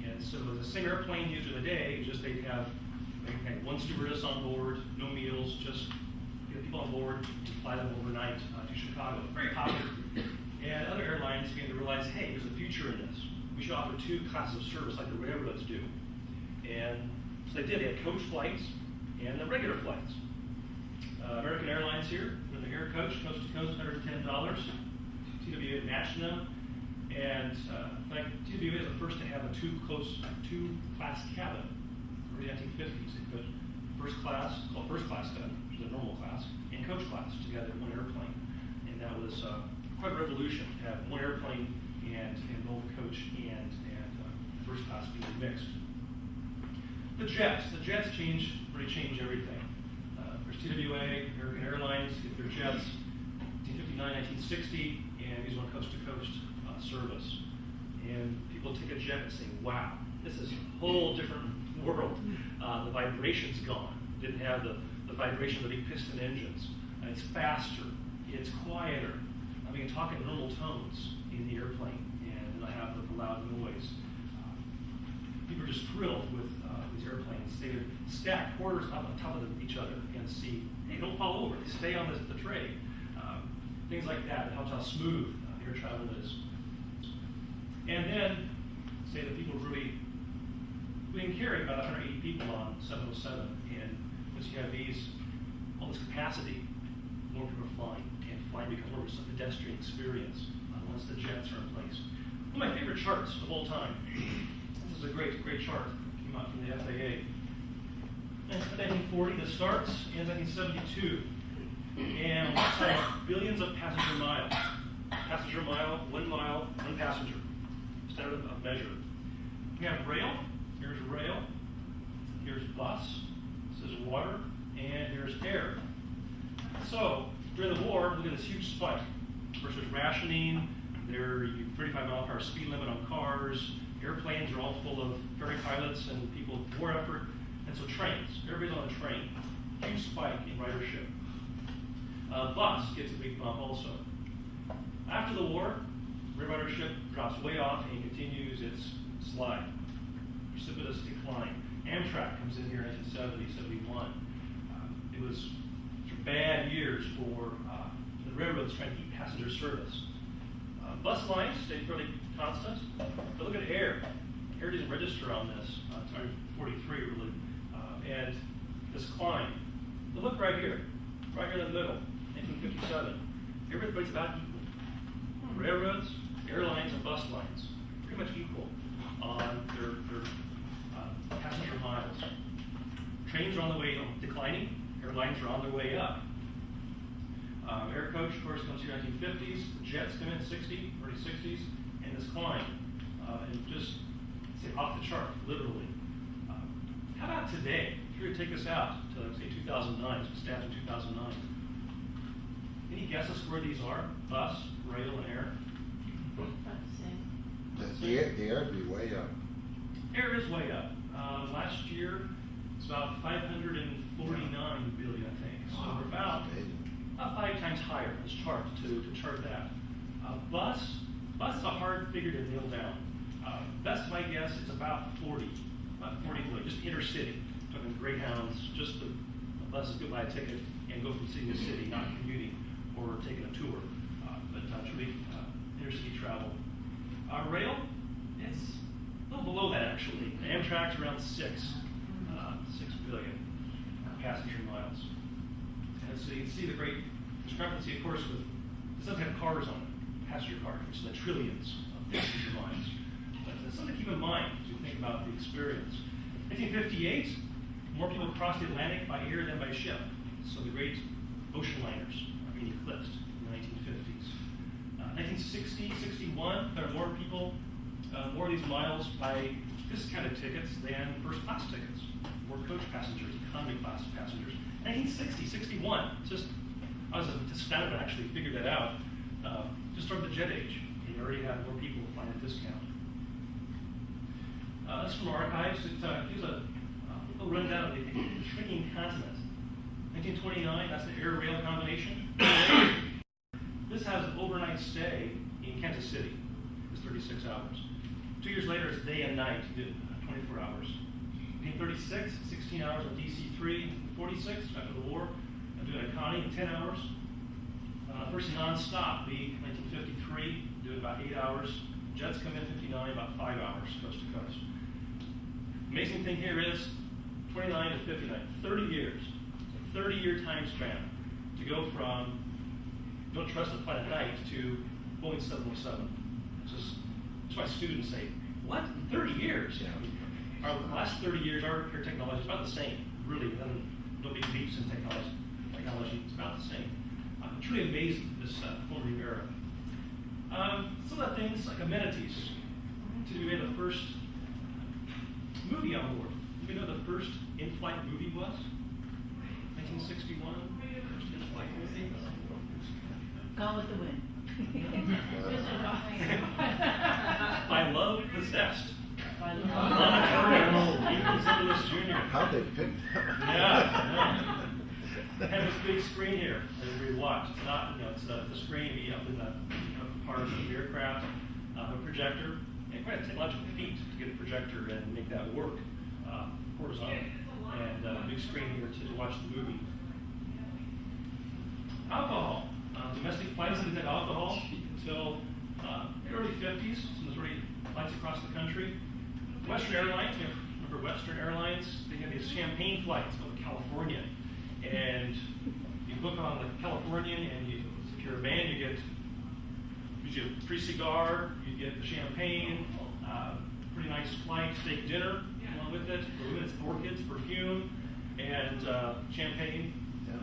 And so the same airplane used in the day, just they'd have one stewardess on board, no meals, just get people on board and fly them overnight to Chicago. Very popular. And other airlines began to realize, hey, there's a future in this. We should offer two classes of service like the railroads do. And so they did. They had coach flights and the regular flights. American Airlines here, with the air coach, coast to coast, $110. TWA matched them. And in fact, TWA is the first to have a two-class cabin. Early 1950s. They put first class, called first class then, which is a normal class, and coach class together in one airplane. And that was quite a revolution to have one airplane and both coach and first class being mixed. The jets really changed everything. There's TWA, American Airlines, get their jets, 1959, 1960, and these were coast-to-coast service. And people take a jet and say, wow, this is a whole different world. The vibration's gone. Didn't have the vibration of the big piston engines. It's faster, it's quieter. I mean, talking normal tones in the airplane, and I have the loud noise. People are just thrilled with these airplanes. They would stack quarters up on top of each other and see, hey, don't fall over. Stay on the tray. Things like that. It helps how smooth air travel is. And then, say that people really, we can carry about 180 people on 707, and once you have all this capacity, more people are flying, and flying becomes more of a pedestrian experience once the jets are in place. One of my favorite charts of all time. This is a great chart. Came out from the FAA. In 1940, this starts, ends 1972. And let's say billions of passenger miles. Passenger mile, 1 mile, 1 passenger. Standard of measure. We have rail. Here's rail. Here's bus. This is water. And here's air. So, during the war, look at this huge spike. First there's rationing. There, 35-mile-per-hour speed limit on cars. Airplanes are all full of ferry pilots and people with war effort. And so trains. Everybody's on a train. Huge spike in ridership. Bus gets a big bump also. After the war, ridership drops way off and continues its slide. Precipitous decline. Amtrak comes in here in 1970, 71. It was bad years for the railroads trying to keep passenger service. Bus lines stayed fairly constant, but look at air. Air didn't register on this. It's 43 really, and this climb. But look right here in the middle, 1957. Everybody's about equal. Railroads, airlines, and bus lines, pretty much equal on their passenger miles. Trains are on the way declining. Airlines are on their way up. Air coach, of course, comes here in the 1950s. Jets come in early 60s, and this climb, and just say off the chart, literally. How about today? If you were to take us out to, say, 2009, some stats in 2009. Any guesses where these are? Bus, rail, and air? The air would be way up. Air is way up. Last year, it's about 549 billion, I think. So we're about 5 times higher on this chart to chart that. Bus is a hard figure to nail down. Best my guess, it's about 40 billion, just intercity. Talking Greyhounds, just the buses go buy a ticket and go from city to city, not commuting or taking a tour, but truly intercity travel. Rail, it's a little below that actually. Amtrak's around 6 billion passenger miles. And so you can see the great discrepancy, of course, with it doesn't have cars on it, passenger cars, which is the trillions of passenger miles. But it's something to keep in mind as you think about the experience. 1958, more people crossed the Atlantic by air than by ship. So the great ocean liners are being eclipsed in the 1950s. 1960, 61, there are more people, more of these miles by discounted tickets than first class tickets. More coach passengers, economy class passengers. 1960, 61, I was astounded when I actually figured that out. Just started the jet age, and you already have more people flying at discount. This is from archives. It gives a little rundown of the shrinking continent. 1929, that's the air-rail combination. This has an overnight stay in Kansas City. It's 36 hours. 2 years later, it's day and night, 24 hours. 1936, 16 hours on DC-3. 46, after the war, I'm doing a Connie in 10 hours. First non-stop, the 1953, doing about 8 hours. Jets come in 59, about 5 hours, coast to coast. Amazing thing here is 29 to 59, 30 years. 30-year time span to go from don't trust the flight at night to Boeing 707. That's why students say, what? In 30 years? Our last 30 years, our air technology is about the same. Really, no big leaps in technology. It's about the same. Truly amazing, this formative era. Some of the things like amenities. We had the first movie on board. You know the first in-flight movie was? 1961. First in-flight movie. Gone with the Wind. By Love Possessed. By Love. How'd they pick that? Yeah. I have this big screen here that we watch. It's not, it's the screen up in the part of the aircraft, a projector, and quite a technological feat to get a projector and make that work horizontally. And a big screen here to watch the movie. Alcohol. Domestic flights didn't have alcohol until the early 50s. So there's already flights across the country. Western Airlines, remember Western Airlines? They had these champagne flights over California. And you book on the Californian, and if you're a man, you get usually a free cigar, you get the champagne, pretty nice flight steak dinner along with it. For women, it's orchids, perfume, and champagne.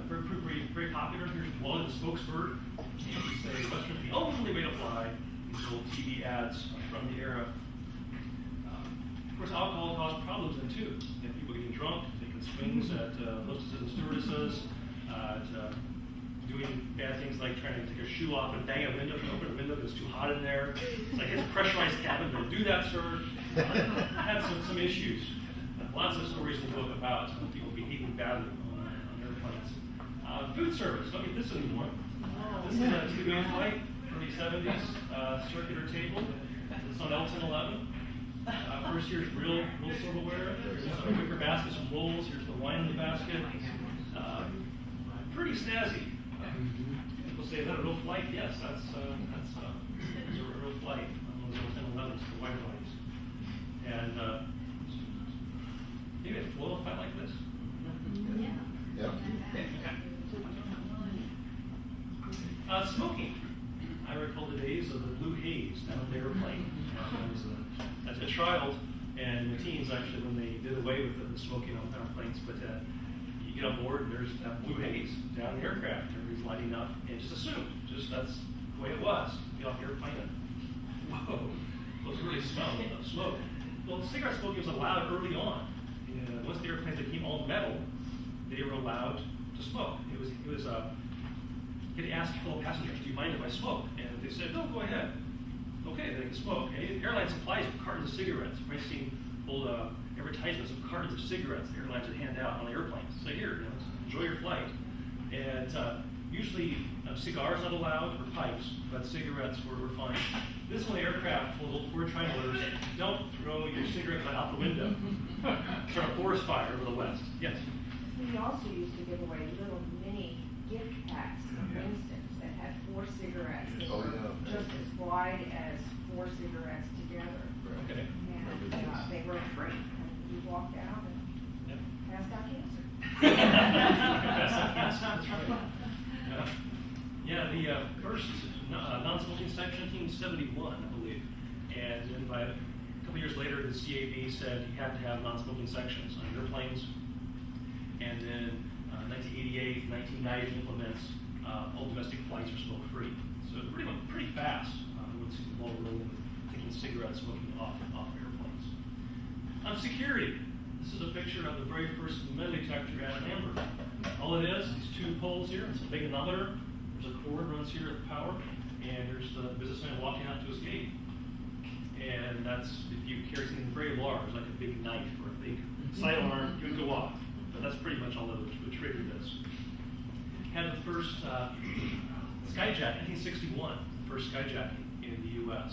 Very popular. Here's one of the spokesbird. And we say Western the only way to fly. These little TV ads from the era. Of course, alcohol causes problems then too. You have people getting drunk, taking swings at hostesses and stewardesses, doing bad things like trying to take a shoe off and bang a window, open a window because it's too hot in there. It's like it's a pressurized cabin. Don't do that, sir. Had some issues. Lots of stories in the book about people behaving badly on airplanes. Food service. Don't get this anymore. This is a two-way flight, early 70s, circular table. It's on Elton 11. First, here's real silverware. Here's some wicker baskets, some bowls. Here's the wine in the basket. Pretty snazzy. People say, is that a real flight? Yes, that's a real flight on those Elton 11s, the white bodies. And maybe a flow flight like this. Yeah. Smoking. I recall the days of the blue haze down on the airplane. As a child and the teens, actually, when they did away with the smoking on airplanes, but you get on board and there's that blue haze down the aircraft. Everybody's lighting up and just assumed, that's the way it was. Get off the airplane and whoa, those really smell of smoke. Well, cigarette smoking was allowed early on. Once the airplanes became all metal, they were allowed to smoke. It was you had to ask fellow passengers, do you mind if I smoke? And if they said, no, go ahead. Okay, they can smoke. And the airline supplies cartons of cigarettes. I've probably seen old advertisements of cartons of cigarettes the airlines would hand out on the airplanes. So here, enjoy your flight. And usually cigars not allowed or pipes, but cigarettes were fine. This one, the aircraft told old Ford travelers, don't throw your cigarette butt out the window. Start a forest fire over the west. Yes? We also used to give away little mini gift packs of Winston's that had 4 cigarettes that Oh, were yeah. just as wide as 4 cigarettes together. Okay. And they were free. And you walked out and Yep. passed out cancer. That's right. Yeah, the first non-smoking section, 1971, I believe. And then by a couple years later, the CAB said you have to have non-smoking sections on airplanes. And then 1988, 1990 implements all domestic flights are smoke-free. So it pretty fast. We would see the ball rolling, taking cigarette smoking off airplanes. Security. This is a picture of the very first metal detector at Lindbergh. All it is, these 2 poles here, it's a big manometer. There's a cord runs here at the power, and there's the businessman walking out to his gate. And that's if you carry something very large, like a big knife or a big sidearm, you would go off. But that's pretty much all that would trigger this. Had the first skyjack, 1961, the first skyjacking in the U.S.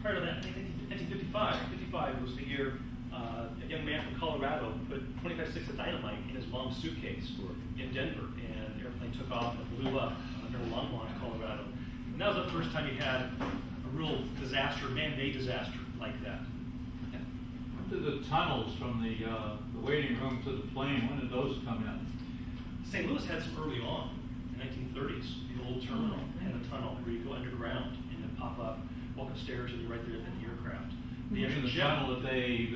Prior to that, 1955. 55 was the year a young man from Colorado put 25 sticks of dynamite in his mom's suitcase in Denver, and the airplane took off and blew up near Longmont, Colorado. And that was the first time you had a real disaster, man-made disaster like that. When did the tunnels from the waiting room to the plane, when did those come in? St. Louis had some early on, in the 1930s. The old terminal had a tunnel where you go underground and then pop up, walk upstairs, and you're right there at the aircraft. The tunnel that they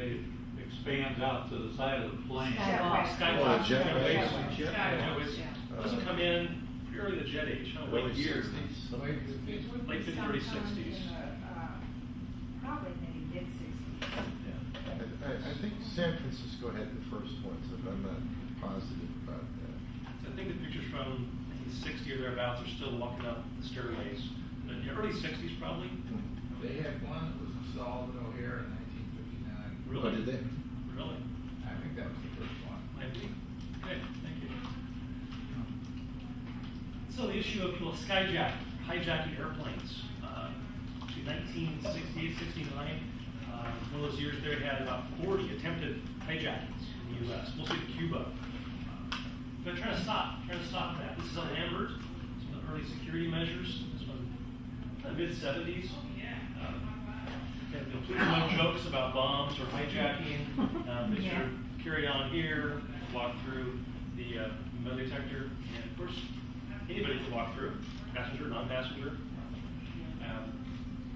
expands out to the side of the plane. Skywalk. jetways. Jetways. Those will come in pretty early in the jet age, late years. Late 50s, early 60s. Probably maybe mid-60s. I think San Francisco had the first ones, if I'm not positive about that. So I think the pictures from 1960 or thereabouts are still walking up the stairways. In the early 60s, probably. They had one that was installed in O'Hare in 1959. Really? Oh, did they? Really? I think that was the first one. Might be. Okay, thank you. So the issue of people hijacking airplanes. Between 1968, 69, one of those years there had about 40 attempted hijackings in the U.S., mostly to Cuba. But trying to stop that. This is on Lambert, some of the early security measures. This one, the mid-70s. Please no jokes about bombs or hijacking. They should carry on here, walk through the metal detector, and of course, anybody can walk through, passenger, non-passenger.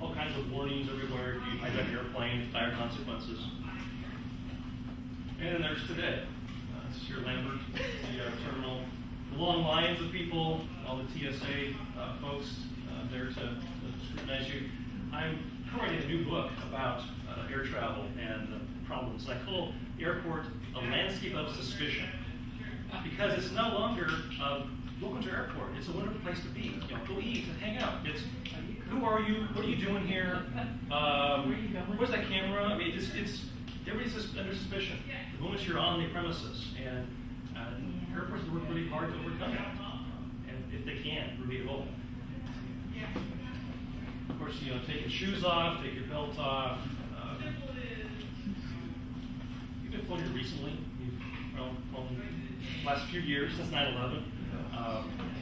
All kinds of warnings everywhere if you hijack an airplane, dire consequences. And then there's today. This is your Lambert, the terminal. The long lines of people, all the TSA folks there to scrutinize you. I'm writing a new book about air travel and the problems. I call the airport a landscape of suspicion, because it's no longer welcome to airport. It's a wonderful place to be. Go eat and hang out. It's who are you? What are you doing here? Where's that camera? I mean, it's everybody's under suspicion the moment you're on the premises, and airports work really hard to overcome it, and if they can, remediate all. Of course, take your shoes off, take your belt off. You've been flown here recently. Well, the last few years since 9/11,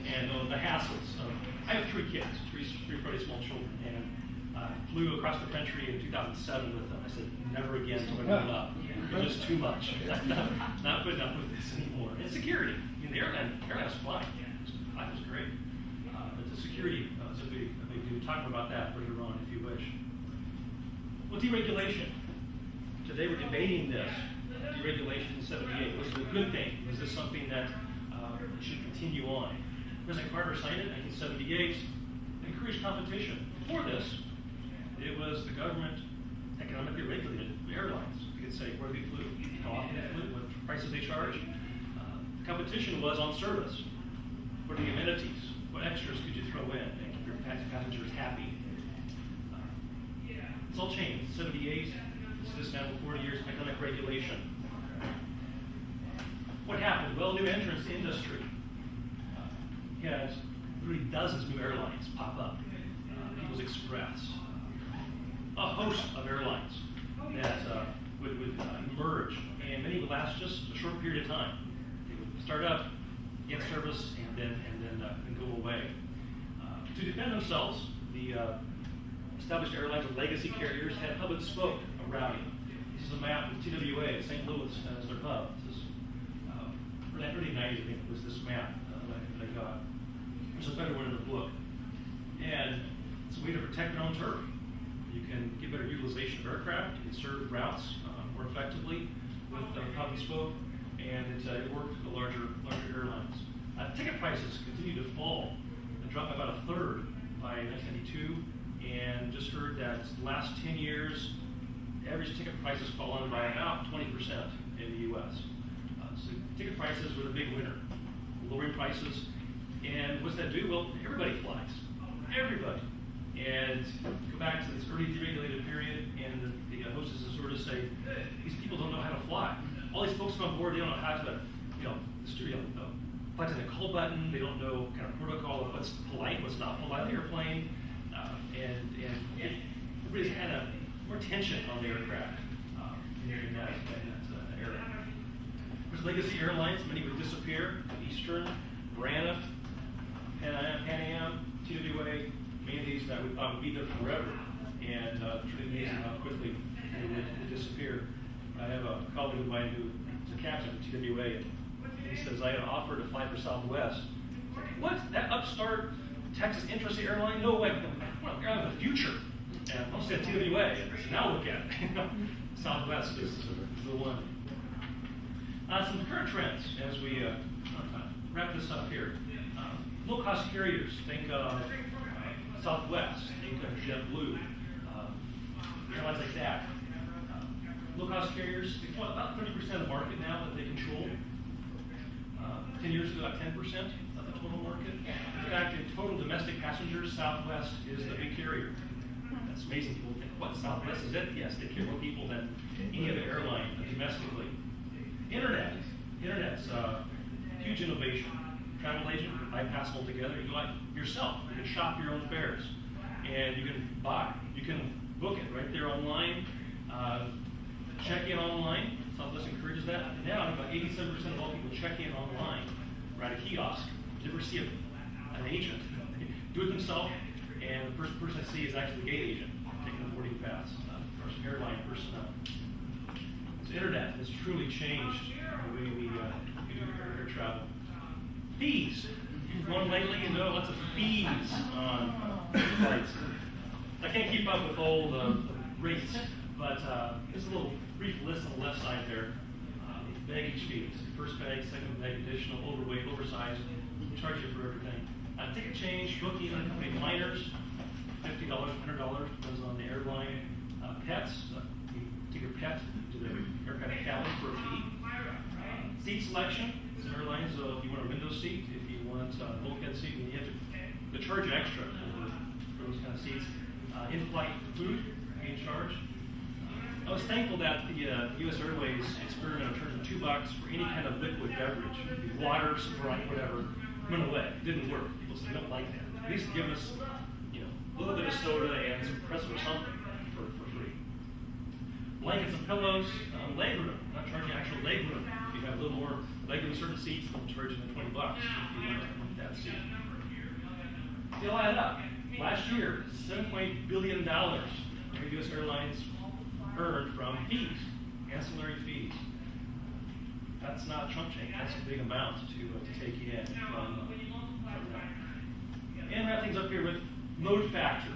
and the hassles. I have 3 kids, three pretty small children, and flew across the country in 2007 with them. I said, never again till I grow up. It's just too much. Not putting up with this anymore. And security. I mean, the airline was flying. It was great. But the security is a big deal. We'll talk about that later on if you wish. Well, deregulation. Today we're debating this. Deregulation in 78. Was it a good thing? Was this something that should continue on? President Carter signed it in 1978, encouraged competition. Before this, it was the government economically regulated the airlines. You could say where they flew, how often they flew, what prices they charged. The competition was on service. What are the amenities? What extras could you throw in and keep your passengers happy? It's all changed. 78, this is now 40 years of economic regulation. What happened? Well, new entrants to industry. You had literally dozens of new airlines pop up. People's Express. A host of airlines that would emerge, and many would last just a short period of time. They would start up, get service, and then go away. To defend themselves, the established airlines and legacy carriers had hub and spoke routing. This is a map of TWA, St. Louis as their hub. This is early 90s, I think, was this map that I got. There's a better one in the book. And it's a way to protect their own turf. You can get better utilization of aircraft. You can serve routes more effectively with hub and spoke, and it worked with the larger airlines. Ticket prices continue to fall and drop about a third by 1992, and just heard that the last 10 years, average ticket prices fallen by about 20% in the U.S. So ticket prices were the big winner, lowering prices. And what's that do? Well, everybody flies. Everybody. And go back to this early deregulated period, and the hostesses sort of say, these people don't know how to fly. All these folks come on board, they don't know how to, fly to the call button. They don't know kind of protocol of what's polite, what's not polite on the airplane. And everybody's kind of more tension on the aircraft in that era. There's legacy airlines, many would disappear. Eastern, Braniff, Pan Am, TWA, many of these that we thought would be there forever. And it's really amazing how quickly they would disappear. I have a colleague of mine who is a captain at TWA, and he says, I had offered to fly for Southwest. What? That upstart Texas interesting airline? No way. Well, airline of the future. And I'll say TWA. And now look at it. Southwest is the one. Some current trends as we wrap this up here. Low-cost carriers. Think Southwest. Think JetBlue. Airlines like that. Low-cost carriers, they control about 30% of the market now that they control. 10 years ago, about 10% of the total market. In fact, in total domestic passengers, Southwest is the big carrier. That's amazing. People think, what, Southwest is it? Yes, they carry more people than any other airline domestically. Internet's huge innovation. Travel agent, you can bypass them altogether. You go out yourself. You can shop your own fares. And you can buy. You can book it right there online. Check in online. Southwest encourages that. And now, about 87% of all people check in online or at a kiosk. You never see an agent. They do it themselves, and the first person I see is actually the gate agent taking the boarding pass for some airline personnel. So internet has truly changed the way we do air travel. Fees. Going lately, you know, lots of fees on flights. I can't keep up with all the rates, but there's a little brief list on the left side there. Baggage fees, first bag, second bag, additional, overweight, oversized, charge you for everything. Ticket change, booking, unaccompanied minors, $50, $100, depends on the airline. Pets, you take your pet to the aircraft cabin for a fee. Seat selection, some airlines, if you want a window seat, if you want a bulkhead seat, then you have to charge you extra for those kind of seats. In-flight food, being charged. I was thankful that the U.S. Airways experiment of charging $2 for any kind of liquid beverage, water, Sprite, whatever, went away. It didn't work. People said, don't like that. At least give us, you know, a little bit of soda and some pretzel or something for free. Blankets and pillows, leg room. Not charging actual leg room. If you have a little more leg room in certain seats, they'll charge you $20 if you want that seat. They'll add up. Last year, $7.8 billion U.S. Airlines earned from fees, ancillary fees. That's not chump change. That's a big amount to take in from that. And wrap things up here with load factor.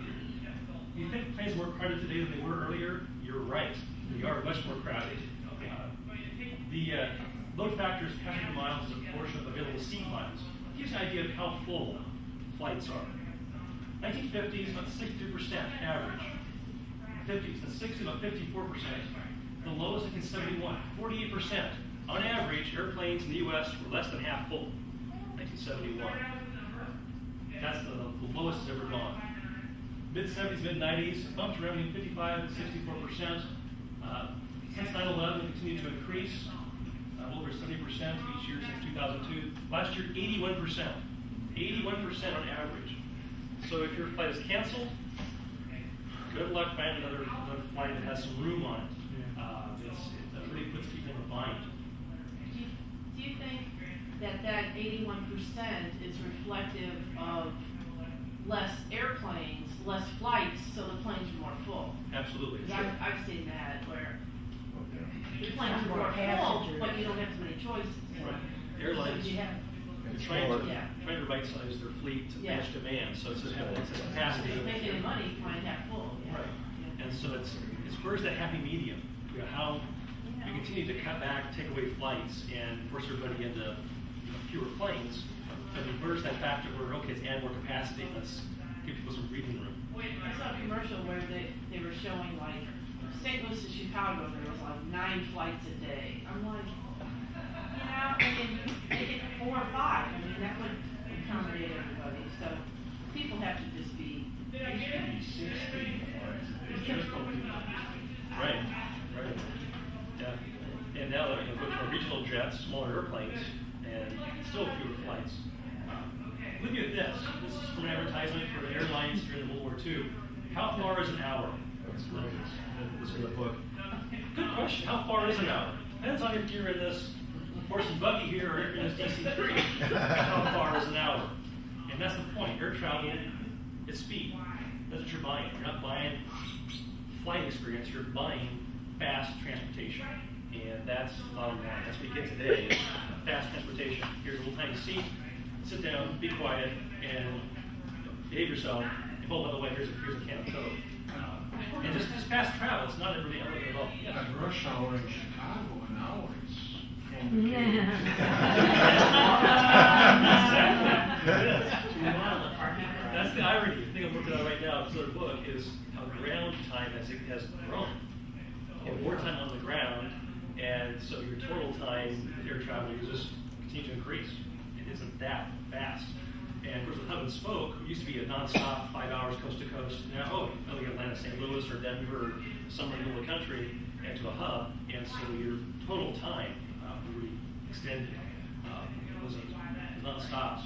You think planes are more crowded today than they were earlier? You're right. They are much more crowded. The load factor is passenger miles as a portion of available seat miles. It gives you an idea of how full flights are. 1950s, about 63% average. 50s, the 60s, about 54%. The lowest in 71, 48%. On average, airplanes in the U.S. were less than half full. 1971. That's the lowest it's ever gone. Mid-70s, mid-90s, bumped around in 55 and 64%. Since 9/11, it continued to increase, over 70% each year since 2002. Last year, 81%. 81% on average. So if your flight is canceled, good luck finding another flight that has some room on it. It really puts people in a bind. Do you think that 81% is reflective of less airplanes, less flights, so the planes are more full? Absolutely. 'Cause Sure. I've seen that where the Some planes are more more full, passengers. but you don't have as many choices. Right. Airlines So you have, trying Yeah. to right-size their fleet to Yeah. match demand, so it's a capacity. if they make any money, flying half full. Yeah. Right. Yeah. And so it's where's that happy medium? You know, how we continue to cut back, take away flights, and force everybody into fewer planes. I mean, where's that factor where, okay, let's add more capacity, let's give people some breathing room. I saw a commercial where they were showing like St. Louis to Chicago, there was like 9 flights a day. I'm like, I mean, make it 4 or 5. I mean, that would accommodate everybody. So people have to just be. Right, right. Yeah. And now, go to our regional jets, smaller airplanes, and still fewer flights. Look at this. This is from an advertisement for airlines during World War II. How far is an hour? That's great. This is in the book. Good question. How far is an hour? Depends on if you're in this horse and buggy here or if you're in this DC-3. How far is an hour? And that's the point. Air travel is speed. That's what you're buying. You're not buying flight experience. You're buying fast transportation. And that's the bottom line. That's what you get today is fast transportation. Here's a little tiny seat. Sit down, be quiet, and behave yourself. And oh, by the way, here's a can of Coke. And just fast travel. It's not really elegant at all. Yeah. At rush hour in Chicago, an hour is That's the irony. The thing I'm working on right now, this other book, is how ground time has grown. And more time on the ground, and so your total time with air travel you just continue to increase. It isn't that fast. And of course, the hub and spoke used to be a nonstop 5 hours coast to coast. Now, you Atlanta, St. Louis, or Denver, or somewhere in the middle of the country, and to a hub, and so your total time really extended. It wasn't nonstops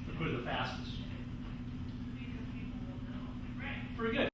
were put the fastest. Very good.